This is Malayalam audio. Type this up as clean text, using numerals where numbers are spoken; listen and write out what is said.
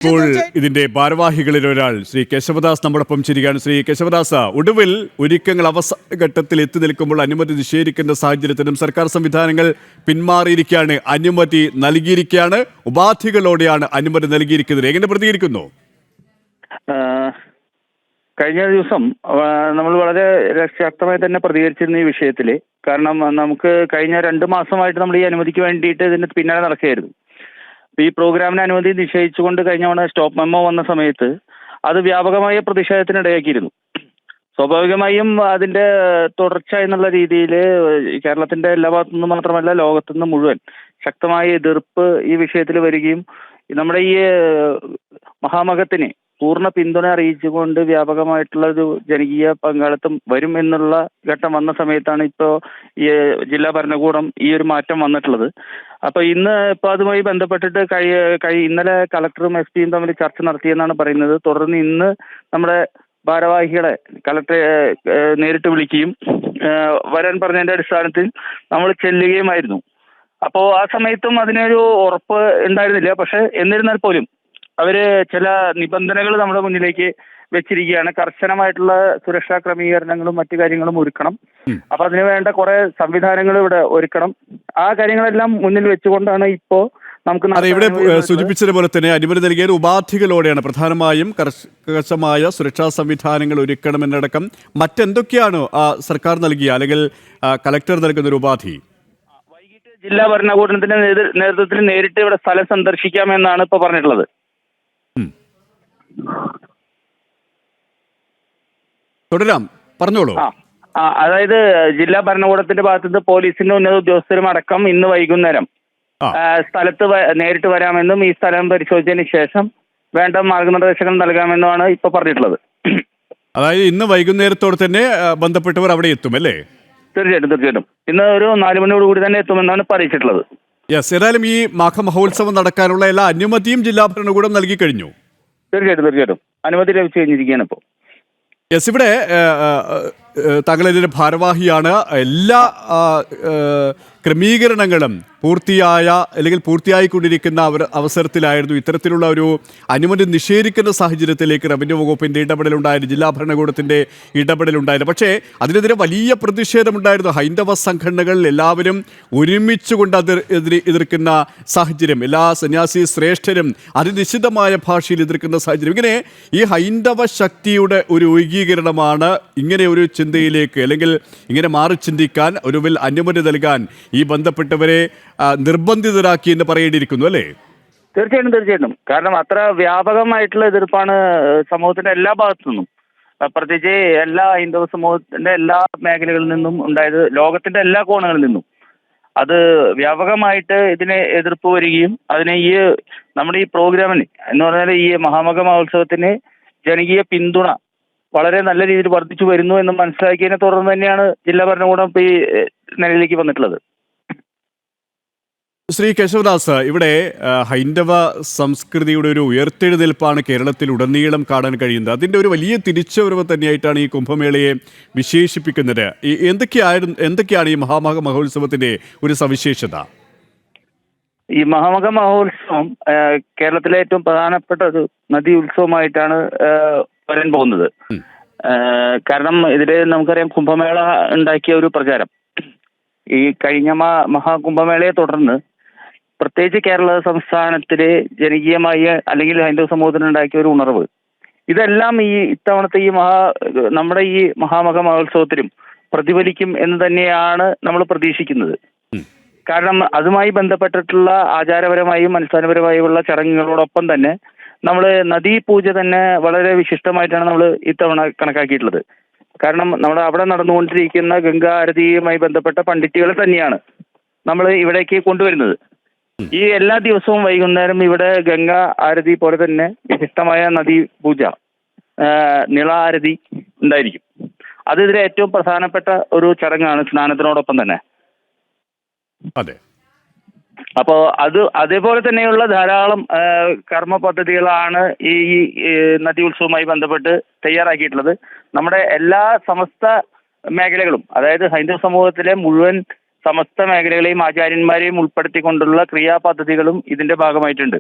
ഇപ്പോൾ ഇതിന്റെ ഭാരവാഹികളിൽ ഒരാൾ ശ്രീ കേശവദാസ് നമ്മോടൊപ്പം ചിരിക്കുകയാണ്. ശ്രീ കേശവദാസ്, ഒടുവിൽ ഒരുക്കങ്ങൾ അവസാന ഘട്ടത്തിൽ എത്തി നിൽക്കുമ്പോൾ അനുമതി നിഷേധിക്കുന്ന സാഹചര്യത്തിലും സർക്കാർ സംവിധാനങ്ങൾ പിന്മാറിയിരിക്കുകയാണ്, അനുമതി നൽകിയിരിക്കുകയാണ്, ഉപാധികളോടെയാണ് അനുമതി നൽകിയിരിക്കുന്നത്. എങ്ങനെ പ്രതികരിക്കുന്നു? കഴിഞ്ഞ ദിവസം നമ്മൾ വളരെ ശക്തമായി തന്നെ പ്രതികരിച്ചിരുന്ന ഈ വിഷയത്തിൽ. കാരണം നമുക്ക് കഴിഞ്ഞ 2 മാസമായിട്ട് നമ്മൾ ഈ അനുമതിക്ക് വേണ്ടിയിട്ട് ഇതിന് പിന്നാലെ നടക്കുകയായിരുന്നു. ഈ പ്രോഗ്രാമിന് അനുമതി നിഷേധിച്ചുകൊണ്ട് കഴിഞ്ഞ തവണ സ്റ്റോപ്പ് മെമ്മോ വന്ന സമയത്ത് അത് വ്യാപകമായ പ്രതിഷേധത്തിനിടയാക്കിയിരുന്നു. സ്വാഭാവികമായും അതിന്റെ തുടർച്ച എന്നുള്ള രീതിയിൽ കേരളത്തിന്റെ എല്ലാ ഭാഗത്തു നിന്നും മാത്രമല്ല ലോകത്തുനിന്ന് മുഴുവൻ ശക്തമായ എതിർപ്പ് ഈ വിഷയത്തിൽ വരികയും നമ്മുടെ ഈ മഹാമഹത്തിന് പൂർണ്ണ പിന്തുണ അറിയിച്ചുകൊണ്ട് വ്യാപകമായിട്ടുള്ള ഒരു ജനകീയ പങ്കാളിത്തം വരും എന്നുള്ള ഘട്ടം വന്ന സമയത്താണ് ഇപ്പോൾ ഈ ജില്ലാ ഭരണകൂടം ഈ ഒരു മാറ്റം വന്നിട്ടുള്ളത്. അപ്പൊ ഇപ്പൊ അതുമായി ബന്ധപ്പെട്ടിട്ട് ഇന്നലെ കളക്ടറും എസ് പിയും തമ്മിൽ ചർച്ച നടത്തിയെന്നാണ് പറയുന്നത്. തുടർന്ന് ഇന്ന് നമ്മുടെ ഭാരവാഹികളെ കളക്ടറെ നേരിട്ട് വിളിക്കുകയും വരാൻ പറഞ്ഞതിന്റെ അടിസ്ഥാനത്തിൽ നമ്മൾ ചെല്ലുകയുമായിരുന്നു. അപ്പോൾ ആ സമയത്തും അതിനൊരു ഉറപ്പ് ഉണ്ടായിരുന്നില്ല. പക്ഷെ എന്നിരുന്നാൽ പോലും അവര് ചില നിബന്ധനകൾ നമ്മുടെ മുന്നിലേക്ക് വെച്ചിരിക്കുകയാണ്. കർശനമായിട്ടുള്ള സുരക്ഷാ ക്രമീകരണങ്ങളും മറ്റു കാര്യങ്ങളും ഒരുക്കണം. അപ്പൊ അതിന് വേണ്ട കുറെ സംവിധാനങ്ങൾ ഇവിടെ ഒരുക്കണം. ആ കാര്യങ്ങളെല്ലാം മുന്നിൽ വെച്ചുകൊണ്ടാണ് ഇപ്പോ നമുക്ക് ഇവിടെ സൂചിപ്പിച്ചതുപോലെ തന്നെ അനുമതി നൽകിയ ഉപാധികളോടെയാണ്. പ്രധാനമായും കർശനമായ സുരക്ഷാ സംവിധാനങ്ങൾ ഒരുക്കണമെന്നടക്കം മറ്റെന്തൊക്കെയാണ് സർക്കാർ നൽകിയ അല്ലെങ്കിൽ കലക്ടർ നൽകുന്ന ഒരു ഉപാധി? വൈകിട്ട് ജില്ലാ ഭരണകൂടത്തിന്റെ നേതൃത്വത്തിൽ നേരിട്ട് ഇവിടെ സ്ഥലം സന്ദർശിക്കാമെന്നാണ് ഇപ്പൊ പറഞ്ഞിട്ടുള്ളത്. തുടരാം, പറഞ്ഞോളൂ. അതായത് ജില്ലാ ഭരണകൂടത്തിന്റെ ഭാഗത്തുനിന്ന് പോലീസിന്റെ ഉന്നത ഉദ്യോഗസ്ഥരും അടക്കം ഇന്ന് വൈകുന്നേരം സ്ഥലത്ത് നേരിട്ട് വരാമെന്നും ഈ സ്ഥലം പരിശോധിച്ചതിന് ശേഷം വേണ്ട മാർഗനിർദ്ദേശങ്ങൾ നൽകാമെന്നുമാണ് ഇപ്പൊ പറഞ്ഞിട്ടുള്ളത്. അതായത് ഇന്ന് വൈകുന്നേരത്തോടെ തന്നെ ബന്ധപ്പെട്ടവർ അവിടെ എത്തും അല്ലേ? തീർച്ചയായിട്ടും ഇന്ന് ഒരു 4 മണിയോടുകൂടി തന്നെ എത്തുമെന്നാണ് അറിയിച്ചിട്ടുള്ളത്. യെസ്, ഏതായാലും ഈ മാഘമഹോത്സവം നടക്കാനുള്ള എല്ലാ അനുമതിയും ജില്ലാ ഭരണകൂടം നൽകി കഴിഞ്ഞു. തീർച്ചയായിട്ടും അനുമതി ലഭിച്ചു കഴിഞ്ഞിരിക്കുകയാണ് ഇപ്പോൾ. യെസ്, ഇവിടെ താങ്കളതിൻ്റെ ഭാരവാഹിയാണ്. എല്ലാ ക്രമീകരണങ്ങളും പൂർത്തിയായിക്കൊണ്ടിരിക്കുന്ന അവസരത്തിലായിരുന്നു ഇത്തരത്തിലുള്ള ഒരു അനുമതി നിഷേധിക്കുന്ന സാഹചര്യത്തിലേക്ക് റവന്യൂ വകുപ്പിൻ്റെ ഇടപെടലുണ്ടായിരുന്നു, ജില്ലാ ഭരണകൂടത്തിൻ്റെ ഇടപെടലുണ്ടായിരുന്നു. പക്ഷേ അതിനെതിരെ വലിയ പ്രതിഷേധമുണ്ടായിരുന്നു. ഹൈന്ദവ സംഘടനകൾ എല്ലാവരും ഒരുമിച്ചുകൊണ്ട് എതിർക്കുന്ന സാഹചര്യം, എല്ലാ സന്യാസി ശ്രേഷ്ഠരും അതിനിശ്ചിതമായ ഭാഷയിൽ എതിർക്കുന്ന സാഹചര്യം. ഇങ്ങനെ ഈ ഹൈന്ദവ ശക്തിയുടെ ഒരു ഏകീകരണമാണ് ഇങ്ങനെ ഒരു ചിന്തയിലേക്ക് അല്ലെങ്കിൽ ഇങ്ങനെ മാറി ചിന്തിക്കാൻ ഒടുവിൽ അനുമതി നൽകാൻ ഈ ബന്ധപ്പെട്ടവരെ നിർബന്ധിതരാക്കി എന്ന് പറയേണ്ടിയിരിക്കുന്നു അല്ലേ? തീർച്ചയായിട്ടും. കാരണം അത്ര വ്യാപകമായിട്ടുള്ള എതിർപ്പാണ് സമൂഹത്തിന്റെ എല്ലാ ഭാഗത്തു നിന്നും, പ്രത്യേകിച്ച് എല്ലാ ഹൈന്ദവ സമൂഹത്തിന്റെ എല്ലാ മേഖലകളിൽ നിന്നും ഉണ്ടായത്, ലോകത്തിന്റെ എല്ലാ കോണുകളിൽ നിന്നും അത് വ്യാപകമായിട്ട് ഇതിനെ എതിർപ്പ് വരികയും അതിനെ നമ്മുടെ ഈ പ്രോഗ്രാമിന് എന്ന് പറഞ്ഞാൽ ഈ മഹാമക മഹോത്സവത്തിന് ജനകീയ പിന്തുണ വളരെ നല്ല രീതിയിൽ വർദ്ധിച്ചു വരുന്നു എന്ന് മനസ്സിലാക്കിയതിനെ തുടർന്ന് തന്നെയാണ് ജില്ലാ ഭരണകൂടം ഇപ്പോൾ ഈ നിലയിലേക്ക് വന്നിട്ടുള്ളത്. ശ്രീ കേശവദാസ്, ഇവിടെ ഹൈന്ദവ സംസ്കൃതിയുടെ ഒരു ഉയർത്തെഴുന്നേൽപ്പാണ് കേരളത്തിൽ ഉടനീളം കാണാൻ കഴിയുന്നത്. അതിൻ്റെ ഒരു വലിയ തിരിച്ചുവരവ് തന്നെയായിട്ടാണ് ഈ കുംഭമേളയെ വിശേഷിപ്പിക്കുന്നത്. എന്തൊക്കെയാണ് ഈ മഹാമക മഹോത്സവത്തിൻ്റെ ഒരു സവിശേഷത? ഈ മഹാമക മഹോത്സവം കേരളത്തിലെ ഏറ്റവും പ്രധാനപ്പെട്ട ഒരു നദി ഉത്സവമായിട്ടാണ് വരാൻ പോകുന്നത്. കാരണം ഇതിൽ നമുക്കറിയാം, കുംഭമേള ഉണ്ടാക്കിയ ഒരു പ്രചാരം ഈ കഴിഞ്ഞ മഹാകുംഭമേളയെ തുടർന്ന് പ്രത്യേകിച്ച് കേരള സംസ്ഥാനത്തിലെ ജനകീയമായ അല്ലെങ്കിൽ ഹൈന്ദവ സമൂഹത്തിനുണ്ടാക്കിയ ഒരു ഉണർവ്, ഇതെല്ലാം ഇത്തവണത്തെ നമ്മുടെ ഈ മഹാമക മഹോത്സവത്തിലും പ്രതിഫലിക്കും എന്ന് തന്നെയാണ് നമ്മൾ പ്രതീക്ഷിക്കുന്നത്. കാരണം അതുമായി ബന്ധപ്പെട്ടിട്ടുള്ള ആചാരപരമായും അനുഷ്ഠാനപരമായുമുള്ള ചടങ്ങുകളോടൊപ്പം തന്നെ നമ്മൾ നദീപൂജ തന്നെ വളരെ വിശിഷ്ടമായിട്ടാണ് നമ്മൾ ഇത്തവണ കണക്കാക്കിയിട്ടുള്ളത്. കാരണം നമ്മുടെ അവിടെ നടന്നുകൊണ്ടിരിക്കുന്ന ഗംഗാ ആരതിയുമായി ബന്ധപ്പെട്ട പണ്ഡിറ്റുകളെ തന്നെയാണ് നമ്മൾ ഇവിടേക്ക് കൊണ്ടുവരുന്നത്. ഈ എല്ലാ ദിവസവും വൈകുന്നേരം ഇവിടെ ഗംഗാ ആരതി പോലെ തന്നെ വിശിഷ്ടമായ നദീ പൂജ, നിള ആരതി ഉണ്ടായിരിക്കും. അത് ഇതിലെ ഏറ്റവും പ്രധാനപ്പെട്ട ഒരു ചടങ്ങാണ് സ്നാനത്തിനോടൊപ്പം തന്നെ. അതെ. അപ്പോൾ അതേപോലെ തന്നെയുള്ള ധാരാളം കർമ്മ പദ്ധതികളാണ് ഈ നദി ഉത്സവവുമായി ബന്ധപ്പെട്ട് തയ്യാറാക്കിയിട്ടുള്ളത്. നമ്മുടെ എല്ലാ സമസ്ത മേഖലകളും, അതായത് ഹൈന്ദവ സമൂഹത്തിലെ മുഴുവൻ സമസ്ത മേഖലകളെയും ആചാര്യന്മാരെയും ഉൾപ്പെടുത്തിക്കൊണ്ടുള്ള ക്രിയാപദ്ധതികളും ഇതിന്റെ ഭാഗമായിട്ടുണ്ട്.